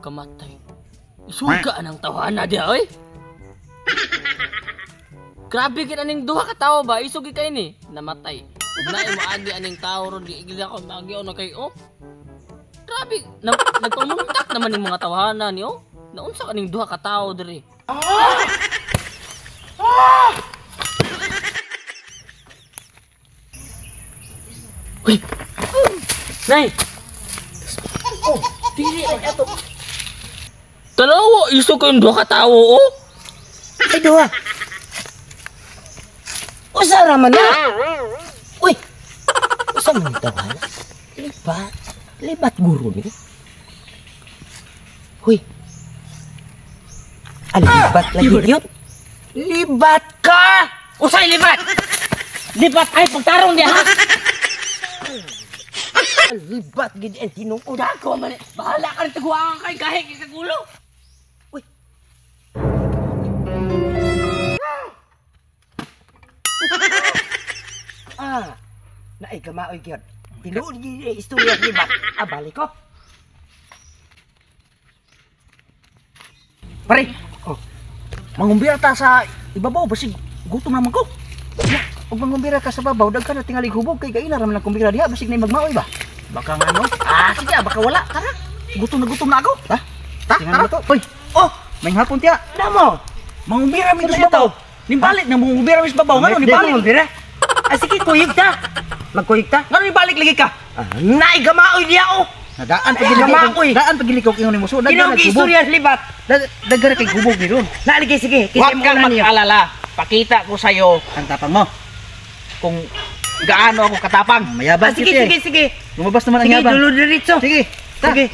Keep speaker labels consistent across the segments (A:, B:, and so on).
A: kamatay. Suga anang tawhana dia oy. Grabe gid aning duha ka tawo ba isugi kay ni namatay. Na mo agi aning tawo ron di igli ako magyo na kay oh. Grabe nagpamuntak naman ning mga tawhana ni oh. Naunsa kaning duha ka tawo diri. Uy. Nay. Oh, dili ato. Dalawa, iso ko yung duha ka tawo, oh.
B: Ay, duha. Usa raman na. Uy. Usa man tawala. Libat. Libat guru ni. Uy. Libat lagi yun. Libat ka.
A: Usay libat. Libat ay pagtarong dia ha.
B: Libat gid en tinuod.
A: Dako man. Bahala ka nito guwang kay kahit sa gulo.
B: Uy. Naay kamaoy gyud. Tinuod gid istorya libat. Balik ko. Pare. Oh. Mangumbira ta sa ibabaw basig gutom naman ko. Ug mangumbira ka sa babaw dagkan na tingali hubog kay kaila ra man lang kumbira diha basig nay magmaoy ba. Baka nga no? Sige, baka wala. Tara. Gutom na ako. Ha? Tara to. Uy. Oh, may hapon tiya. Damo. Mangumbira mi sa babaw. Nimbalik na mangumbira mi sa babaw. Ngano nibalik? Mangumbira. Sige, kuyig ta. Magkuyig ta. Ngano nibalik lagi ka? Naay gamaoy diya oh. Nadaan pag gamaoy. Daan pag gilikok ingon nimo. So daghan kay istorya libat. Daghan kay hubog ni ron. Nalige sige.
A: Huwag kang mag-alala. Pakita ko sa'yo ang tapang mo. Kung gaano ako katapang.
B: Mayabang sige.
A: Lumabas naman ang yabang.
B: Sige, dulo diretso.
A: Sige.
B: Sige.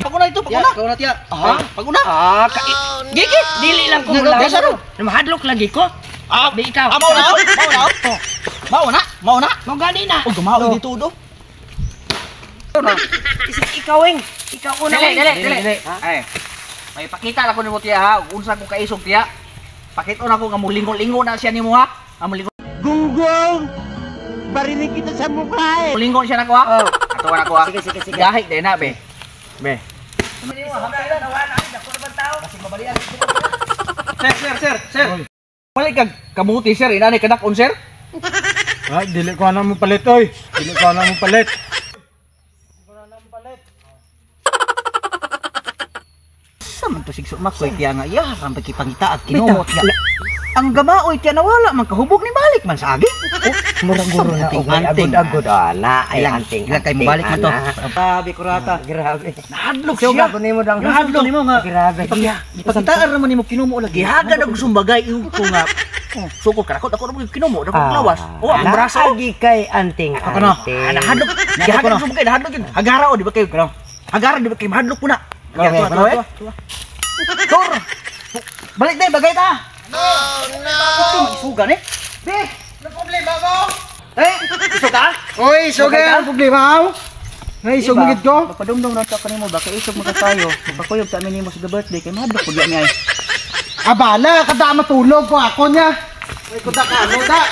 A: Paguna ito, paguna. Paguna tiya. Paguna. Gigi. Dili lang ko mula.
B: Mahadlok lagi ko.
A: Di ikaw. Mau na. Mau gani na.
B: Oh, gumao dito do. Ikaw eng. Ikaw una.
A: Dili. Ay. May pakita lang ko nimo tiya ha. Unsa ko kaisog tiya. Pakita na ko nga mulingo-lingo na siya nimo ha. Mulingo.
B: Gunggong. Barinig kita sa mukha eh.
A: Mulingo siya nako ha. Ato na ko ha.
B: Sige.
A: Gahit din na be. Be. Sir. Balik kag kamuti sir, inani kadakon sir.
C: Ay, dili ko na mo palit oy. Dili ko na mo palit.
A: Saman to sigso makoy tiya nga ya, ang pagkipangita at kinumot ya. Ang gamaoy tiya nawala man kahubog ni balik man sa agi.
B: Murang guro na ugay agod-agod na ay anting.
A: Ila kay mobalik mo to. Sabi ko rata.
B: Grabe.
A: Nahadlok siya. Nahadlok nimo nga.
B: Grabe.
A: Ipakita ra man nimo kinumo lagi. Haga dag sumbagay yung ko nga. Sukod ka ako mo kinumo dapat lawas. Oh, ang braso
B: agi kay anting.
A: Ako no. Nahadlok. Haga sumbagay nahadlok yun. Hagara o di ba kayo kano? Hagara di ba kayo mahadlok po na. Tor. Balik deh bagay ta. No. Isugan eh. Be, ano problema ko? Isugan?
C: Oy, sugan problema aw. Ay, isog magid ko.
A: Pagpadumdum na ta kanimo baka isog mo kayo. Pagkuyog ta nimo sa birthday kay madlok pud mi ay.
C: Abala, kada matulog ko ako niya. Ay, kuda ka ano da.